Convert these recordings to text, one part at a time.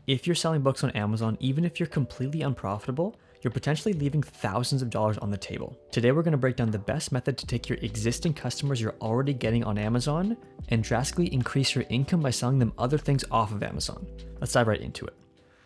If you're selling books on Amazon, even if you're completely unprofitable, you're potentially leaving thousands of dollars on the table. Today, we're going to break down the best method to take your existing customers you're already getting on Amazon and drastically increase your income by selling them other things off of Amazon. Let's dive right into it.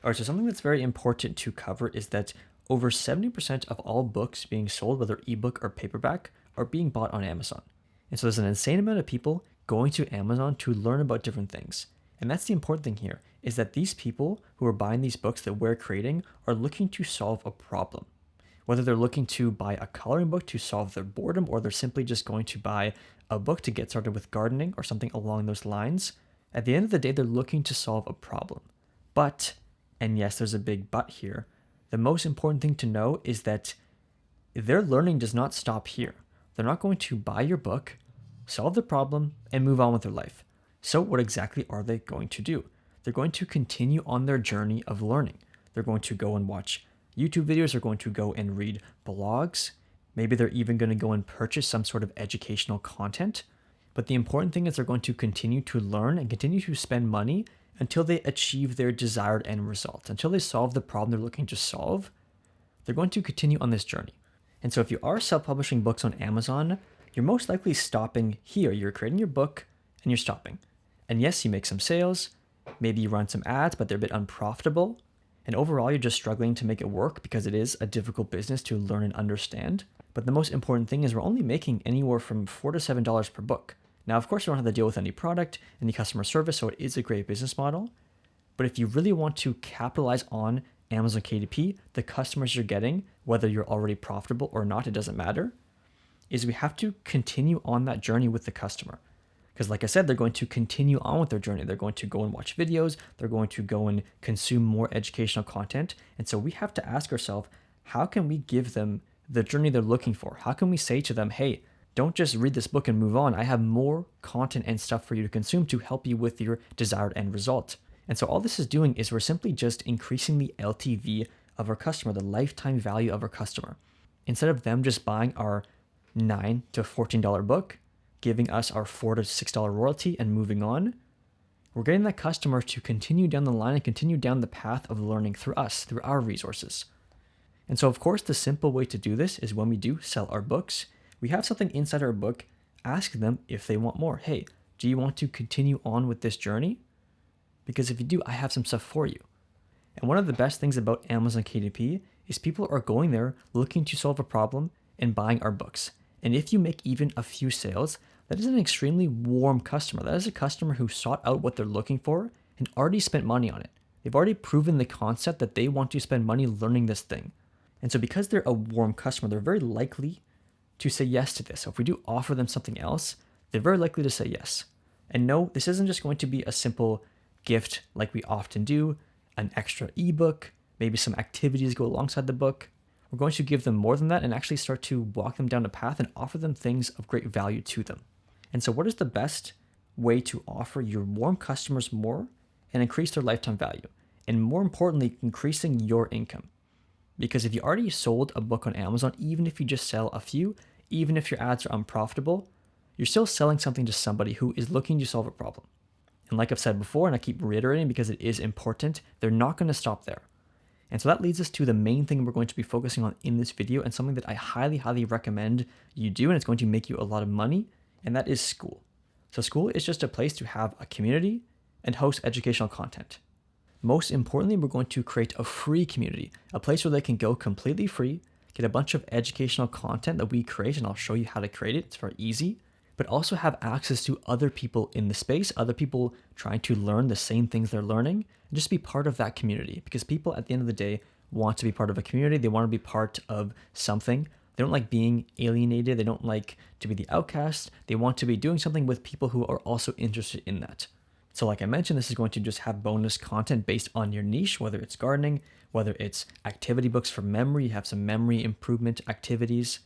All right, so something that's very important to cover is that over 70% of all books being sold, whether ebook or paperback, are being bought on Amazon. And so there's an insane amount of people going to Amazon to learn about different things. And that's the important thing here, is that these people who are buying these books that we're creating are looking to solve a problem. Whether they're looking to buy a coloring book to solve their boredom, or they're simply just going to buy a book to get started with gardening or something along those lines, at the end of the day, they're looking to solve a problem. But, and yes, there's a big but here, the most important thing to know is that their learning does not stop here. They're not going to buy your book, solve the problem, and move on with their life. So what exactly are they going to do? They're going to continue on their journey of learning. They're going to go and watch YouTube videos. They're going to go and read blogs. Maybe they're even going to go and purchase some sort of educational content. But the important thing is they're going to continue to learn and continue to spend money until they achieve their desired end result. Until they solve the problem they're looking to solve, they're going to continue on this journey. And so if you are self-publishing books on Amazon, you're most likely stopping here. You're creating your book and you're stopping. And yes, you make some sales, maybe you run some ads, but they're a bit unprofitable. And overall, you're just struggling to make it work because it is a difficult business to learn and understand. But the most important thing is we're only making anywhere from $4 to $7 per book. Now, of course, you don't have to deal with any product, any customer service, so it is a great business model. But if you really want to capitalize on Amazon KDP, the customers you're getting, whether you're already profitable or not, it doesn't matter, is we have to continue on that journey with the customer. Because like I said, they're going to continue on with their journey. They're going to go and watch videos. They're going to go and consume more educational content. And so we have to ask ourselves, how can we give them the journey they're looking for? How can we say to them, hey, don't just read this book and move on. I have more content and stuff for you to consume to help you with your desired end result. And so all this is doing is we're simply just increasing the LTV of our customer, the lifetime value of our customer. Instead of them just buying our $9 to $14 book, giving us our $4 to $6 royalty and moving on, we're getting that customer to continue down the line and continue down the path of learning through us, through our resources. And so, of course, the simple way to do this is when we do sell our books, we have something inside our book asking them if they want more. Hey, do you want to continue on with this journey? Because if you do, I have some stuff for you. And one of the best things about Amazon KDP is people are going there looking to solve a problem and buying our books. And if you make even a few sales, that is an extremely warm customer. That is a customer who sought out what they're looking for and already spent money on it. They've already proven the concept that they want to spend money learning this thing. And so because they're a warm customer, they're very likely to say yes to this. So if we do offer them something else, they're very likely to say yes. And no, this isn't just going to be a simple gift like we often do, an extra ebook, maybe some activities go alongside the book. We're going to give them more than that and actually start to walk them down a path and offer them things of great value to them. And so what is the best way to offer your warm customers more and increase their lifetime value? And more importantly, increasing your income. Because if you already sold a book on Amazon, even if you just sell a few, even if your ads are unprofitable, you're still selling something to somebody who is looking to solve a problem. And like I've said before, and I keep reiterating because it is important, they're not going to stop there. And so that leads us to the main thing we're going to be focusing on in this video, and something that I highly, highly recommend you do, and it's going to make you a lot of money, and that is school. So school is just a place to have a community and host educational content. Most importantly, we're going to create a free community, a place where they can go completely free, get a bunch of educational content that we create, and I'll show you how to create it. It's very easy, but also have access to other people in the space, other people trying to learn the same things they're learning, and just be part of that community. Because people at the end of the day want to be part of a community. They want to be part of something. They don't like being alienated. They don't like to be the outcast. They want to be doing something with people who are also interested in that. So like I mentioned, this is going to just have bonus content based on your niche, whether it's gardening, whether it's activity books for memory, you have some memory improvement activities,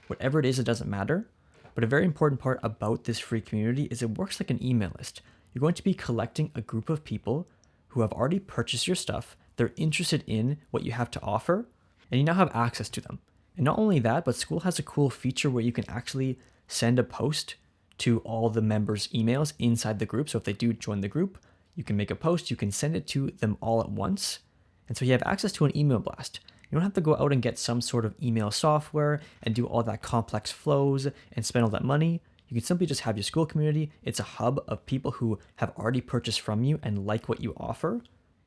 whatever it is, it doesn't matter. But a very important part about this free community is it works like an email list. You're going to be collecting a group of people who have already purchased your stuff. They're interested in what you have to offer, and you now have access to them. And not only that, but school has a cool feature where you can actually send a post to all the members' emails inside the group. So if they do join the group, You can make a post, you can send it to them all at once. And so you have access to an email blast. You don't have to go out and get some sort of email software and do all that complex flows and spend all that money. You can simply just have your school community. It's a hub of people who have already purchased from you and like what you offer.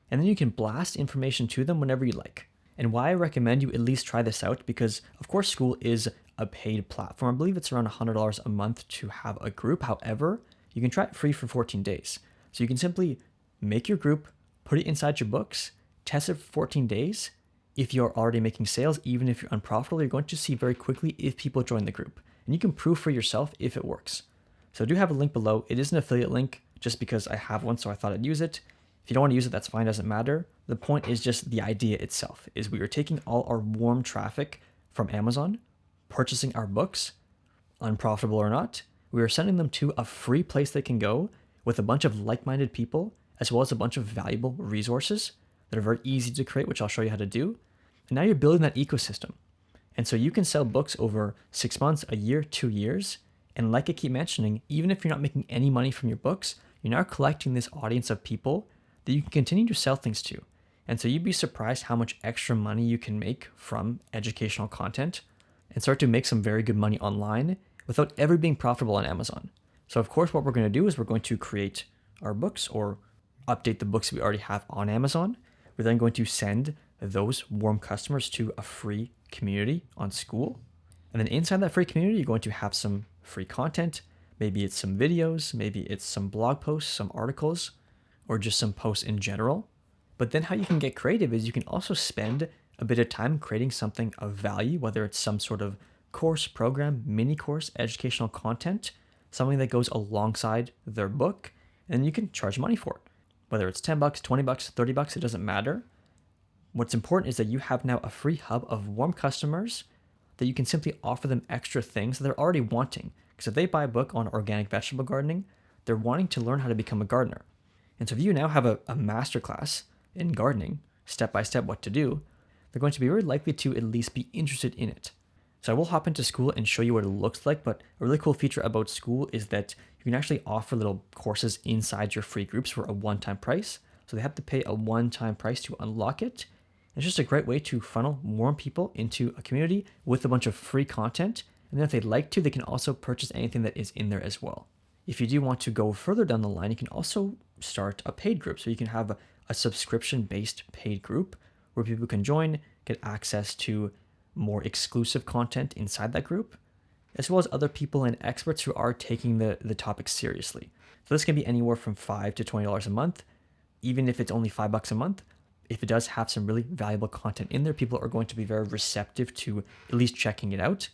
And then you can blast information to them whenever you like. And why I recommend you at least try this out, because of course School is a paid platform. I believe it's around $100 a month to have a group. However, you can try it free for 14 days. So you can simply make your group, put it inside your books, test it for 14 days. If you're already making sales, even if you're unprofitable, you're going to see very quickly if people join the group. And you can prove for yourself if it works. So I do have a link below. It is an affiliate link just because I have one, so I thought I'd use it. If you don't want to use it, that's fine, doesn't matter. The point is just the idea itself, is we are taking all our warm traffic from Amazon, purchasing our books, unprofitable or not. We are sending them to a free place they can go with a bunch of like-minded people, as well as a bunch of valuable resources that are very easy to create, which I'll show you how to do. And now you're building that ecosystem. And so you can sell books over 6 months, a year, 2 years. And like I keep mentioning, even if you're not making any money from your books, you're now collecting this audience of people that you can continue to sell things to. And so you'd be surprised how much extra money you can make from educational content and start to make some very good money online without ever being profitable on Amazon. So of course, what we're going to do is we're going to create our books or update the books we already have on Amazon. We're then going to send those warm customers to a free community on School. And then inside that free community, you're going to have some free content. Maybe it's some videos, maybe it's some blog posts, some articles, or just some posts in general. But then how you can get creative is you can also spend a bit of time creating something of value, whether it's some sort of course, program, mini course, educational content, something that goes alongside their book, and you can charge money for it. Whether it's $10, $20, $30, it doesn't matter. What's important is that you have now a free hub of warm customers that you can simply offer them extra things that they're already wanting. Because if they buy a book on organic vegetable gardening, they're wanting to learn how to become a gardener. And so if you now have a masterclass in gardening, step-by-step what to do, they're going to be very likely to at least be interested in it. So I will hop into School and show you what it looks like, but a really cool feature about School is that you can actually offer little courses inside your free groups for a one-time price. So they have to pay a one-time price to unlock it. It's just a great way to funnel warm people into a community with a bunch of free content. And then if they'd like to, they can also purchase anything that is in there as well. If you do want to go further down the line, you can also start a paid group. So you can have a subscription-based paid group where people can join, get access to more exclusive content inside that group, as well as other people and experts who are taking the topic seriously. So this can be anywhere from $5 to $20 a month, even if it's only $5 a month. If it does have some really valuable content in there, people are going to be very receptive to at least checking it out.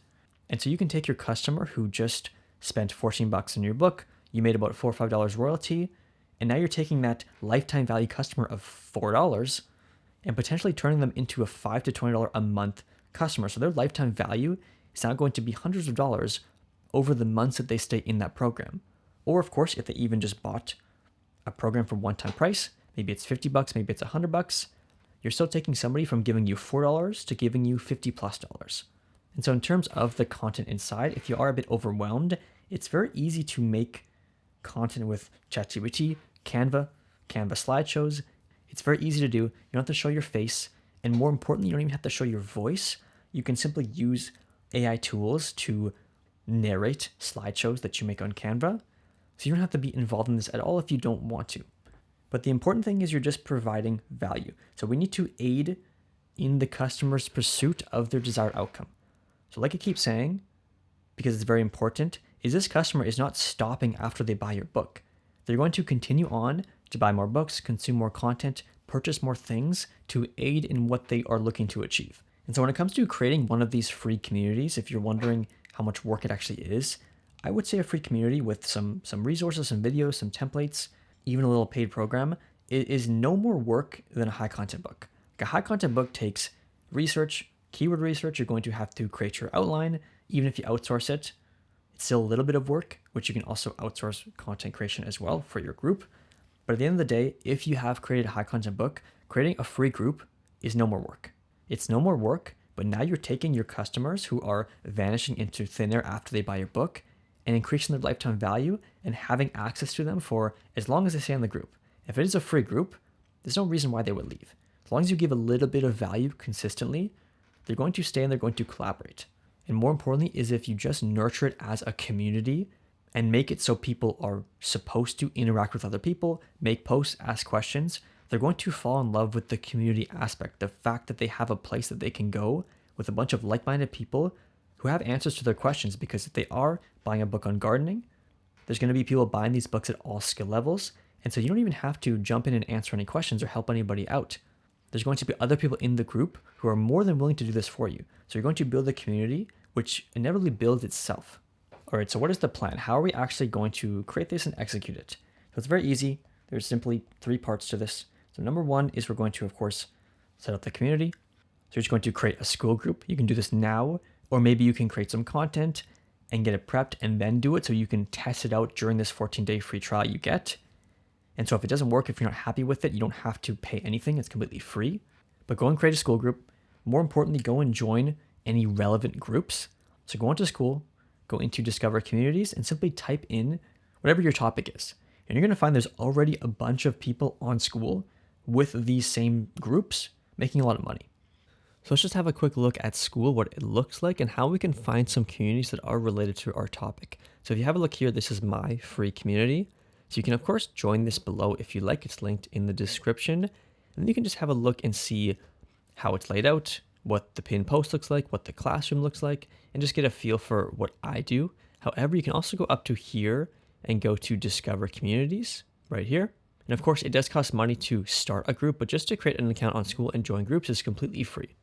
And so you can take your customer who just spent $14 on your book, you made about $4 or $5 royalty, and now you're taking that lifetime value customer of $4 and potentially turning them into a $5 to $20 a month customer. So their lifetime value is now going to be hundreds of dollars over the months that they stay in that program. Or of course, if they even just bought a program for one-time price, maybe it's $50, maybe it's $100, you're still taking somebody from giving you $4 to giving you $50+. And so in terms of the content inside, if you are a bit overwhelmed, it's very easy to make content with ChatGPT, Canva slideshows. It's very easy to do. You don't have to show your face. And more importantly, you don't even have to show your voice. You can simply use AI tools to narrate slideshows that you make on Canva. So you don't have to be involved in this at all if you don't want to. But the important thing is you're just providing value. So we need to aid in the customer's pursuit of their desired outcome. So like I keep saying, because it's very important, is this customer is not stopping after they buy your book. They're going to continue on to buy more books, consume more content, purchase more things to aid in what they are looking to achieve. And so when it comes to creating one of these free communities, if you're wondering how much work it actually is, I would say a free community with some resources, some videos, some templates, even a little paid program, it is no more work than a high content book. Like a high content book takes research, keyword research. You're going to have to create your outline. Even if you outsource it, it's still a little bit of work, which you can also outsource content creation as well for your group. But at the end of the day, if you have created a high content book, creating a free group is no more work. It's no more work, but now you're taking your customers who are vanishing into thin air after they buy your book and increasing their lifetime value and having access to them for as long as they stay in the group. If it is a free group, there's no reason why they would leave. As long as you give a little bit of value consistently, they're going to stay and they're going to collaborate. And more importantly is if you just nurture it as a community and make it so people are supposed to interact with other people, make posts, ask questions, they're going to fall in love with the community aspect, the fact that they have a place that they can go with a bunch of like-minded people who have answers to their questions. Because if they are buying a book on gardening, there's going to be people buying these books at all skill levels. And so you don't even have to jump in and answer any questions or help anybody out. There's going to be other people in the group who are more than willing to do this for you. So you're going to build a community, which inevitably builds itself. All right, so what is the plan? How are we actually going to create this and execute it? So it's very easy. There's simply 3 parts to this. So number 1 is we're going to, of course, set up the community. So you're just going to create a school group. You can do this now, or maybe you can create some content and get it prepped and then do it so you can test it out during this 14-day free trial you get. And so if it doesn't work, if you're not happy with it, you don't have to pay anything. It's completely free. But go and create a school group. More importantly, go and join any relevant groups. So go into school, go into Discover Communities, and simply type in whatever your topic is. And you're going to find there's already a bunch of people on school with these same groups making a lot of money. So let's just have a quick look at school, what it looks like, and how we can find some communities that are related to our topic. So if you have a look here, this is my free community. So you can, of course, join this below if you like. It's linked in the description. And then you can just have a look and see how it's laid out, what the pinned post looks like, what the classroom looks like, and just get a feel for what I do. However, you can also go up to here and go to Discover Communities right here. And of course, it does cost money to start a group, but just to create an account on school and join groups is completely free.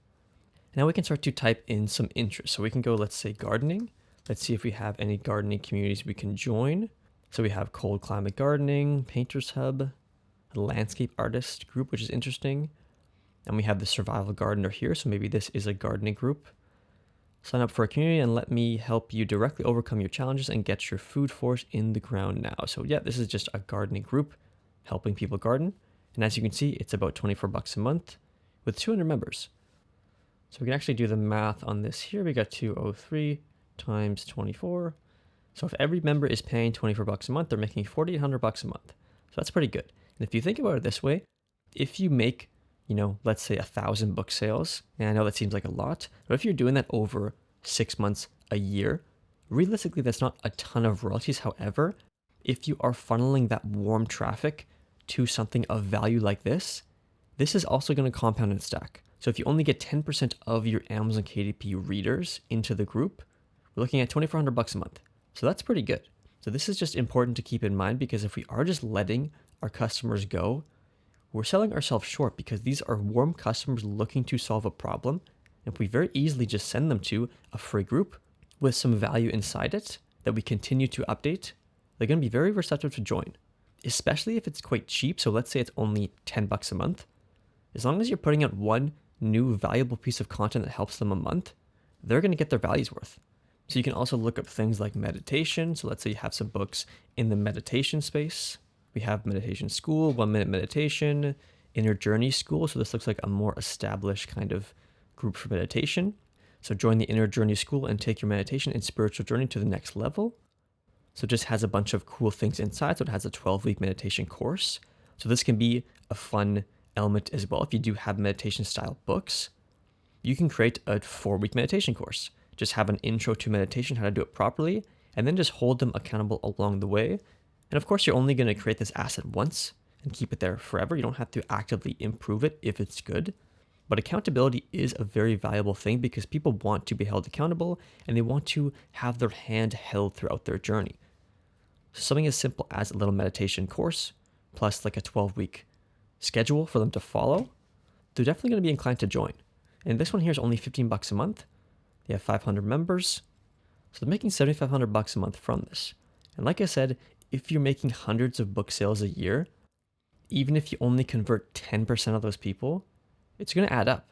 Now we can start to type in some interests. So we can go, let's say, gardening. Let's see if we have any gardening communities we can join. So we have cold climate gardening, painters hub, a landscape artist group, which is interesting. And we have the survival gardener here. So maybe this is a gardening group. Sign up for a community and let me help you directly overcome your challenges and get your food force in the ground now. So yeah, this is just a gardening group helping people garden. And as you can see, it's about $24 a month with 200 members. So we can actually do the math on this here. We got 203 times 24. So if every member is paying $24 a month, they're making $4,800 a month. So that's pretty good. And if you think about it this way, if you make, let's say 1,000 book sales, and I know that seems like a lot, but if you're doing that over 6 months, a year, realistically, that's not a ton of royalties. However, if you are funneling that warm traffic to something of value like this is also going to compound and stack. So if you only get 10% of your Amazon KDP readers into the group, we're looking at $2,400 a month. So that's pretty good. So this is just important to keep in mind, because if we are just letting our customers go, we're selling ourselves short, because these are warm customers looking to solve a problem. If we very easily just send them to a free group with some value inside it that we continue to update, they're going to be very receptive to join, especially if it's quite cheap. So let's say it's only $10 a month. As long as you're putting out one new valuable piece of content that helps them a month, they're going to get their value's worth. So you can also look up things like meditation. So let's say you have some books in the meditation space. We have meditation school, 1 minute meditation, inner journey school. So this looks like a more established kind of group for meditation. So join the inner journey school and take your meditation and spiritual journey to the next level. So it just has a bunch of cool things inside. So it has a 12-week meditation course. So this can be a fun element as well. If you do have meditation style books, you can create a 4-week meditation course. Just have an intro to meditation, how to do it properly, and then just hold them accountable along the way. And of course, you're only going to create this asset once and keep it there forever. You don't have to actively improve it if it's good. But accountability is a very valuable thing, because people want to be held accountable and they want to have their hand held throughout their journey. So something as simple as a little meditation course plus like a 12-week schedule for them to follow, they're definitely going to be inclined to join. And this one here is only $15 a month. They have 500 members. So they're making $7,500 a month from this. And like I said, if you're making hundreds of book sales a year, even if you only convert 10% of those people, it's going to add up.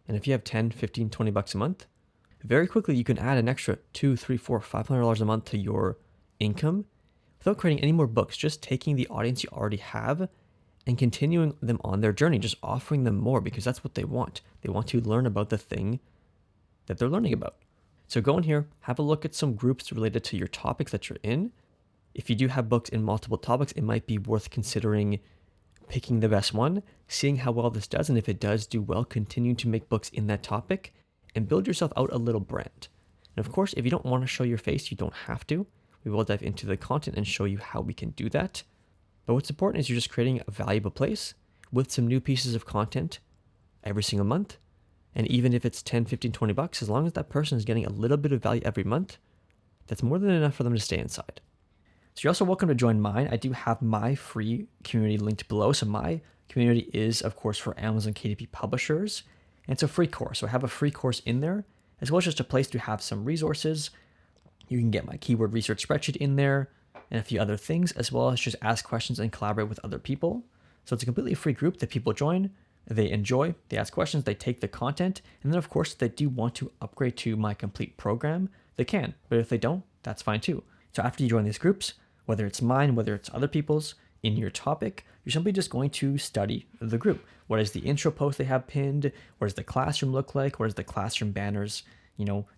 And if you have 10, 15, $20 a month, very quickly you can add an extra $200, $300, $400, $500 a month to your income without creating any more books, just taking the audience you already have and continuing them on their journey, just offering them more, because that's what they want. They want to learn about the thing that they're learning about. So go in here, have a look at some groups related to your topics that you're in. If you do have books in multiple topics, it might be worth considering picking the best one, seeing how well this does, and if it does do well, continue to make books in that topic and build yourself out a little brand. And of course, if you don't want to show your face, you don't have to. We will dive into the content and show you how we can do that. But what's important is you're just creating a valuable place with some new pieces of content every single month. And even if it's 10, 15, 20 bucks, as long as that person is getting a little bit of value every month, that's more than enough for them to stay inside. So you're also welcome to join mine. I do have my free community linked below. So my community is, of course, for Amazon KDP publishers. And it's a free course. So I have a free course in there, as well as just a place to have some resources. You can get my keyword research spreadsheet in there and a few other things, as well as just ask questions and collaborate with other people. So it's a completely free group that people join. They enjoy, they ask questions, they take the content, and then of course, if they do want to upgrade to my complete program, they can. But if they don't, that's fine too. So after you join these groups, whether it's mine, whether it's other people's, in your topic, you're simply just going to study the group. What is the intro post they have pinned? What does the classroom look like? What does the classroom banners,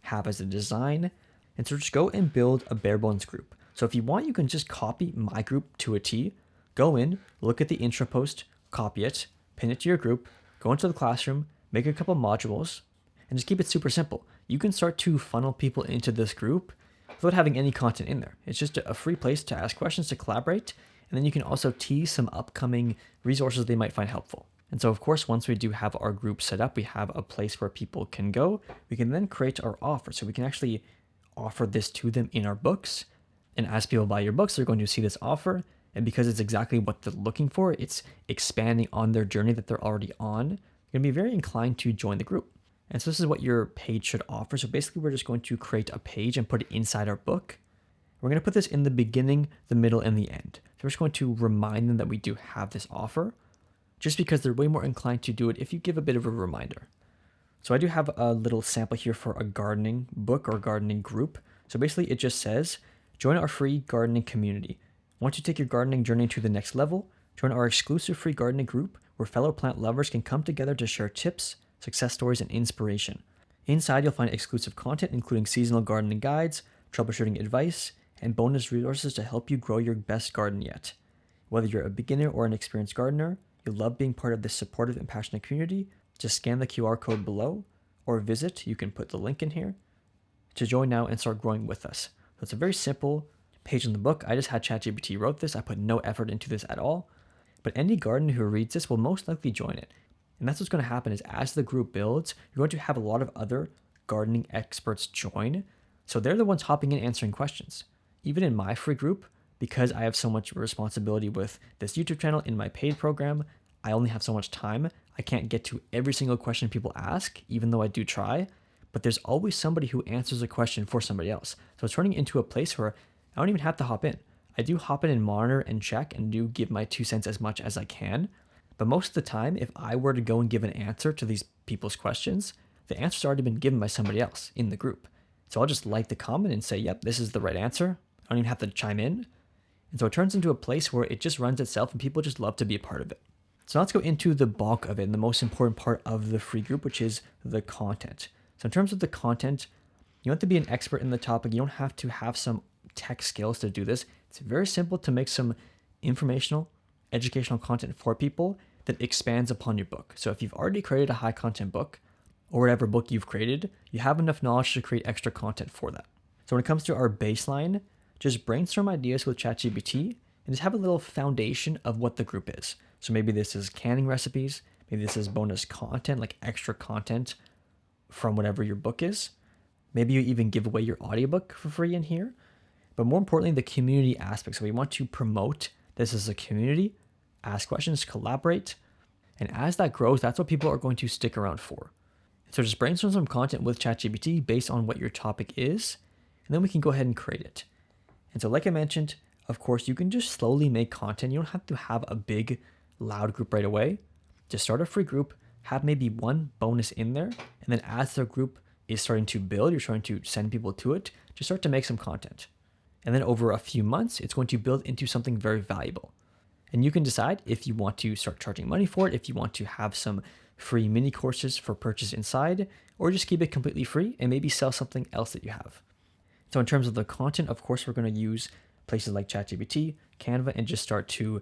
have as a design? And so just go and build a bare bones group. So if you want, you can just copy my group to a T, go in, look at the intro post, copy it, pin it to your group, go into the classroom, make a couple modules, and just keep it super simple. You can start to funnel people into this group without having any content in there. It's just a free place to ask questions, to collaborate, and then you can also tease some upcoming resources they might find helpful. And so of course, once we do have our group set up, we have a place where people can go, we can then create our offer. So we can actually offer this to them in our books. And as people buy your books, they're going to see this offer. And because it's exactly what they're looking for, it's expanding on their journey that they're already on, you're going to be very inclined to join the group. And so this is what your page should offer. So basically, we're just going to create a page and put it inside our book. We're going to put this in the beginning, the middle, and the end. So we're just going to remind them that we do have this offer, just because they're way more inclined to do it if you give a bit of a reminder. So I do have a little sample here for a gardening book or gardening group. So basically, it just says, join our free gardening community. Want to take your gardening journey to the next level? Join our exclusive free gardening group where fellow plant lovers can come together to share tips, success stories, and inspiration. Inside, you'll find exclusive content including seasonal gardening guides, troubleshooting advice, and bonus resources to help you grow your best garden yet. Whether you're a beginner or an experienced gardener, you'll love being part of this supportive and passionate community, just scan the QR code below or visit, you can put the link in here, to join now and start growing with us. So it's a very simple page in the book. I just had ChatGPT wrote this. I put no effort into this at all. But any gardener who reads this will most likely join it. And that's what's going to happen is as the group builds, you're going to have a lot of other gardening experts join. So they're the ones hopping in answering questions. Even in my free group, because I have so much responsibility with this YouTube channel in my paid program, I only have so much time. I can't get to every single question people ask, even though I do try. But there's always somebody who answers a question for somebody else. So it's turning into a place where I don't even have to hop in. I do hop in and monitor and check and do give my 2 cents as much as I can. But most of the time, if I were to go and give an answer to these people's questions, the answer's already been given by somebody else in the group. So I'll just like the comment and say, yep, this is the right answer. I don't even have to chime in. And so it turns into a place where it just runs itself and people just love to be a part of it. So let's go into the bulk of it and the most important part of the free group, which is the content. So in terms of the content, you don't have to be an expert in the topic. You don't have to have some tech skills to do this. It's very simple to make some informational, educational content for people that expands upon your book. So if you've already created a high content book or whatever book you've created, you have enough knowledge to create extra content for that. So when it comes to our baseline, just brainstorm ideas with ChatGPT and just have a little foundation of what the group is. So maybe this is canning recipes, maybe this is bonus content, like extra content from whatever your book is. Maybe you even give away your audiobook for free in here. But more importantly, the community aspect. So we want to promote this as a community, ask questions, collaborate. And as that grows, that's what people are going to stick around for. So just brainstorm some content with ChatGPT based on what your topic is, and then we can go ahead and create it. And so like I mentioned, of course, you can just slowly make content. You don't have to have a big, loud group right away. Just start a free group, have maybe one bonus in there, and then as the group is starting to build, you're starting to send people to it, just start to make some content. And then over a few months, it's going to build into something very valuable. And you can decide if you want to start charging money for it, if you want to have some free mini courses for purchase inside, or just keep it completely free and maybe sell something else that you have. So in terms of the content, of course, we're going to use places like ChatGPT, Canva, and just start to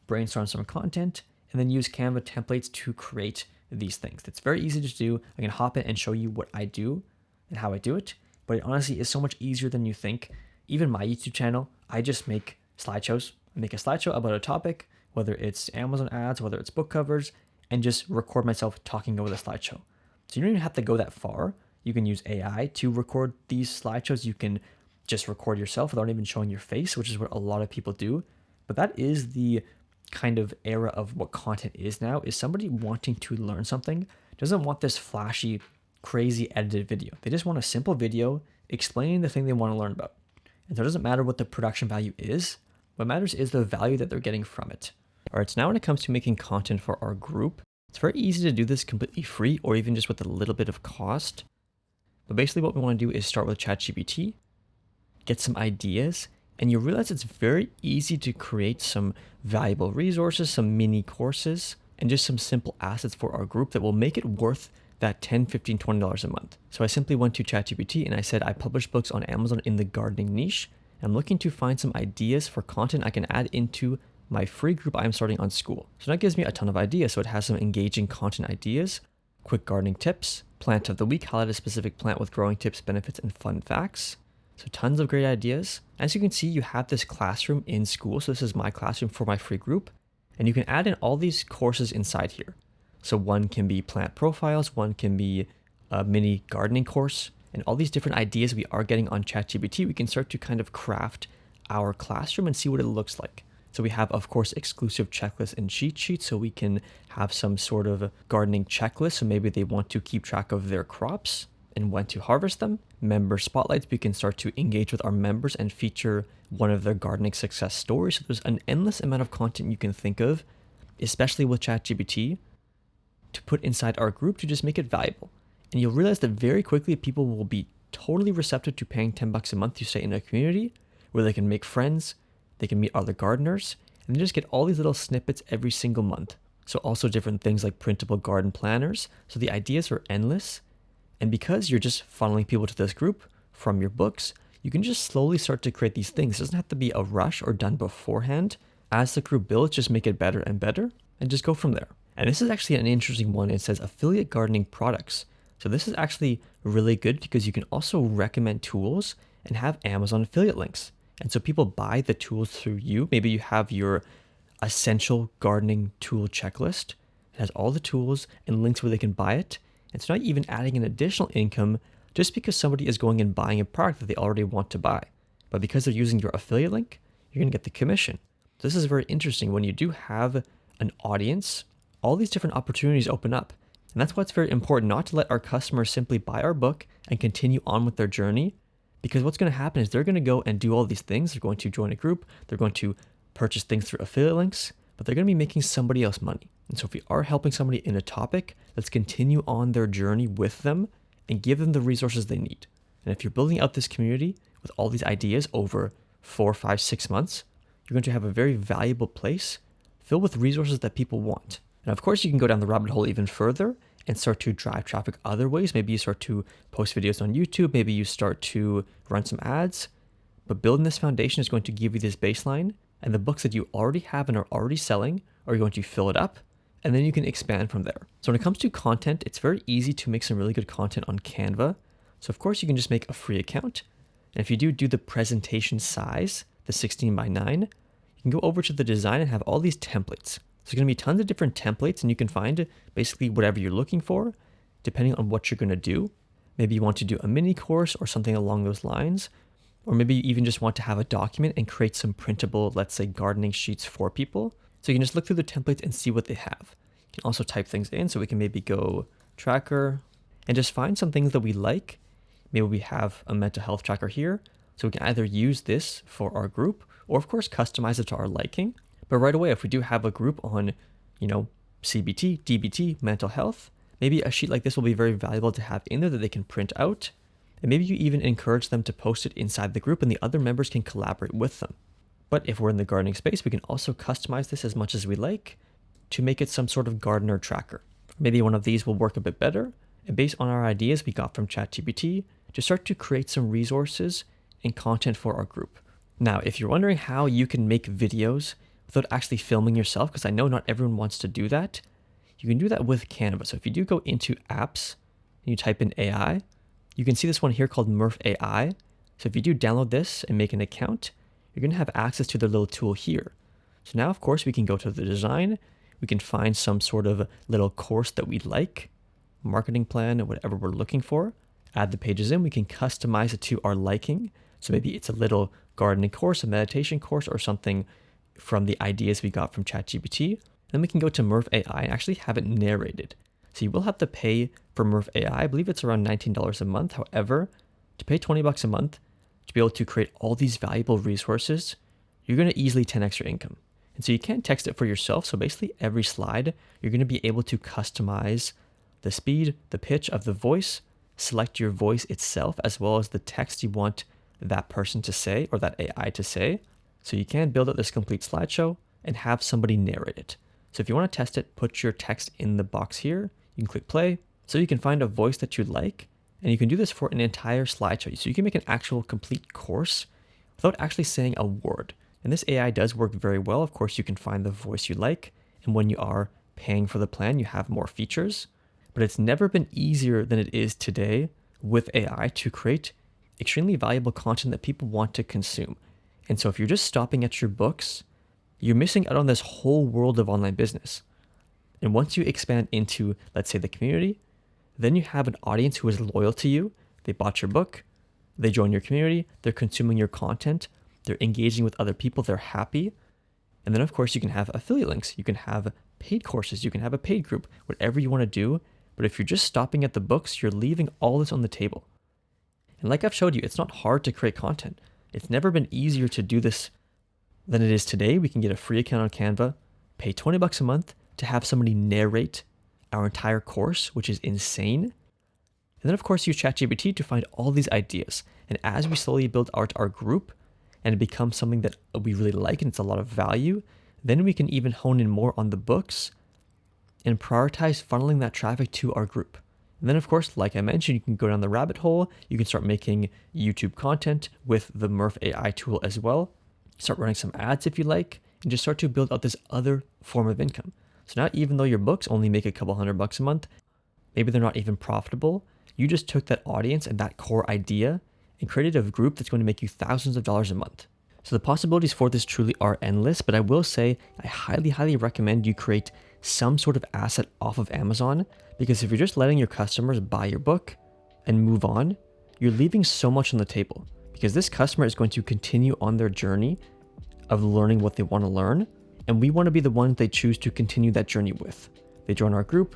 brainstorm some content. and then use Canva templates to create these things. It's very easy to do. I can hop in and show you what I do and how I do it, but it honestly is so much easier than you think. Even my YouTube channel, I just make slideshows. I make a slideshow about a topic, whether it's Amazon ads, whether it's book covers, and just record myself talking over the slideshow. So you don't even have to go that far. You can use AI to record these slideshows. You can just record yourself without even showing your face, which is what a lot of people do. But that is the kind of era of what content is now, is somebody wanting to learn something doesn't want this flashy, crazy edited video. They just want a simple video explaining the thing they want to learn about. And so it doesn't matter what the production value is. What matters is the value that they're getting from it. All right, so now when it comes to making content for our group, it's very easy to do this completely free or even just with a little bit of cost. But basically what we want to do is start with ChatGPT, get some ideas, and you realize it's very easy to create some valuable resources, some mini courses, and just some simple assets for our group that will make it worth that $10, $15, $20 a month. So I simply went to ChatGPT and I said, I publish books on Amazon in the gardening niche. I'm looking to find some ideas for content I can add into my free group I'm starting on School. So that gives me a ton of ideas. So it has some engaging content ideas, quick gardening tips, plant of the week, highlight a specific plant with growing tips, benefits, and fun facts. So tons of great ideas. As you can see, you have this classroom in School. So this is my classroom for my free group. And you can add in all these courses inside here. So one can be plant profiles, one can be a mini gardening course, and all these different ideas we are getting on ChatGPT, we can start to kind of craft our classroom and see what it looks like. So we have, of course, exclusive checklists and cheat sheets, so we can have some sort of gardening checklist. So maybe they want to keep track of their crops and when to harvest them. Member spotlights, we can start to engage with our members and feature one of their gardening success stories. So there's an endless amount of content you can think of, especially with ChatGPT, to put inside our group to just make it valuable. And you'll realize that very quickly people will be totally receptive to paying $10 a month to stay in a community where they can make friends, they can meet other gardeners, and they just get all these little snippets every single month. So also different things like printable garden planners. So the ideas are endless. And because you're just funneling people to this group from your books, you can just slowly start to create these things. It doesn't have to be a rush or done beforehand. As the group builds, just make it better and better and just go from there. And this is actually an interesting one. It says affiliate gardening products. So this is actually really good because you can also recommend tools and have Amazon affiliate links. And so people buy the tools through you. Maybe you have your essential gardening tool checklist. It has all the tools and links where they can buy it. It's not even adding an additional income just because somebody is going and buying a product that they already want to buy. But because they're using your affiliate link, you're going to get the commission. So this is very interesting. When you do have an audience, all these different opportunities open up. And that's why it's very important not to let our customers simply buy our book and continue on with their journey. Because what's going to happen is they're going to go and do all these things. They're going to join a group. They're going to purchase things through affiliate links, but they're going to be making somebody else money. And so if we are helping somebody in a topic, let's continue on their journey with them and give them the resources they need. And if you're building out this community with all these ideas over 4, 5, 6 months, you're going to have a very valuable place filled with resources that people want. And of course, you can go down the rabbit hole even further and start to drive traffic other ways. Maybe you start to post videos on YouTube. Maybe you start to run some ads. But building this foundation is going to give you this baseline. And the books that you already have and are already selling are going to fill it up. And then you can expand from there. So when it comes to content, it's very easy to make some really good content on Canva. So of course, you can just make a free account. And if you do the presentation size, the 16 by 9, you can go over to the design and have all these templates. So there's going to be tons of different templates, and you can find basically whatever you're looking for, depending on what you're going to do. Maybe you want to do a mini course or something along those lines, or maybe you even just want to have a document and create some printable, let's say, gardening sheets for people. So you can just look through the templates and see what they have. You can also type things in, so we can maybe go tracker and just find some things that we like. Maybe we have a mental health tracker here, so we can either use this for our group or of course customize it to our liking. But right away, if we do have a group on, CBT, DBT, mental health, maybe a sheet like this will be very valuable to have in there that they can print out. And maybe you even encourage them to post it inside the group and the other members can collaborate with them. But if we're in the gardening space, we can also customize this as much as we like to make it some sort of gardener tracker. Maybe one of these will work a bit better. And based on our ideas we got from ChatGPT, to start to create some resources and content for our group. Now, if you're wondering how you can make videos without actually filming yourself, because I know not everyone wants to do that, you can do that with Canva. So if you do go into apps and you type in AI, you can see this one here called Murph AI. So if you do download this and make an account, you're going to have access to the little tool here. So now, of course, we can go to the design. We can find some sort of little course that we like, marketing plan, or whatever we're looking for. Add the pages in. We can customize it to our liking. So maybe it's a little gardening course, a meditation course, or something from the ideas we got from ChatGPT. Then we can go to Murph AI and actually have it narrated. So you will have to pay for Murph AI. I believe it's around $19 a month. However, to pay $20 a month to be able to create all these valuable resources, you're going to easily 10x your income. And so you can text it for yourself. So basically every slide, you're going to be able to customize the speed, the pitch of the voice, select your voice itself, as well as the text you want that person to say or that AI to say. So you can build out this complete slideshow and have somebody narrate it. So if you want to test it, put your text in the box here. You can click play. So you can find a voice that you like, and you can do this for an entire slideshow. So you can make an actual complete course without actually saying a word. And this AI does work very well. Of course, you can find the voice you like. And when you are paying for the plan, you have more features. But it's never been easier than it is today with AI to create extremely valuable content that people want to consume. And so if you're just stopping at your books, you're missing out on this whole world of online business. And once you expand into, let's say, the community, then you have an audience who is loyal to you. They bought your book, they join your community, they're consuming your content, they're engaging with other people, they're happy. And then of course you can have affiliate links, you can have paid courses, you can have a paid group, whatever you want to do. But if you're just stopping at the books, you're leaving all this on the table. And like I've showed you, it's not hard to create content. It's never been easier to do this than it is today. We can get a free account on Canva, pay $20 a month to have somebody narrate our entire course, which is insane. And then of course use ChatGPT to find all these ideas. And as we slowly build out our group and it becomes something that we really like and it's a lot of value, then we can even hone in more on the books and prioritize funneling that traffic to our group. And then of course, like I mentioned, you can go down the rabbit hole. You can start making YouTube content with the Murph AI tool as well. Start running some ads if you like, and just start to build out this other form of income. So now even though your books only make a couple $100 a month, maybe they're not even profitable, you just took that audience and that core idea and created a group that's going to make you thousands of dollars a month. So the possibilities for this truly are endless, but I will say I highly recommend you create some sort of asset off of Amazon, because if you're just letting your customers buy your book and move on, you're leaving so much on the table, because this customer is going to continue on their journey of learning what they want to learn. And we want to be the ones they choose to continue that journey with. They join our group,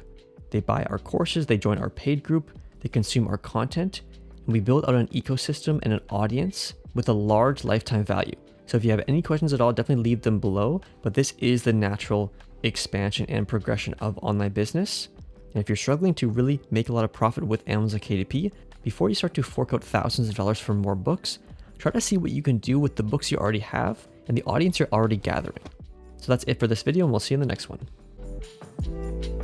they buy our courses, they join our paid group, they consume our content, and we build out an ecosystem and an audience with a large lifetime value. So if you have any questions at all, definitely leave them below, but this is the natural expansion and progression of online business. And if you're struggling to really make a lot of profit with Amazon KDP, before you start to fork out thousands of dollars for more books, try to see what you can do with the books you already have and the audience you're already gathering. So that's it for this video, and we'll see you in the next one.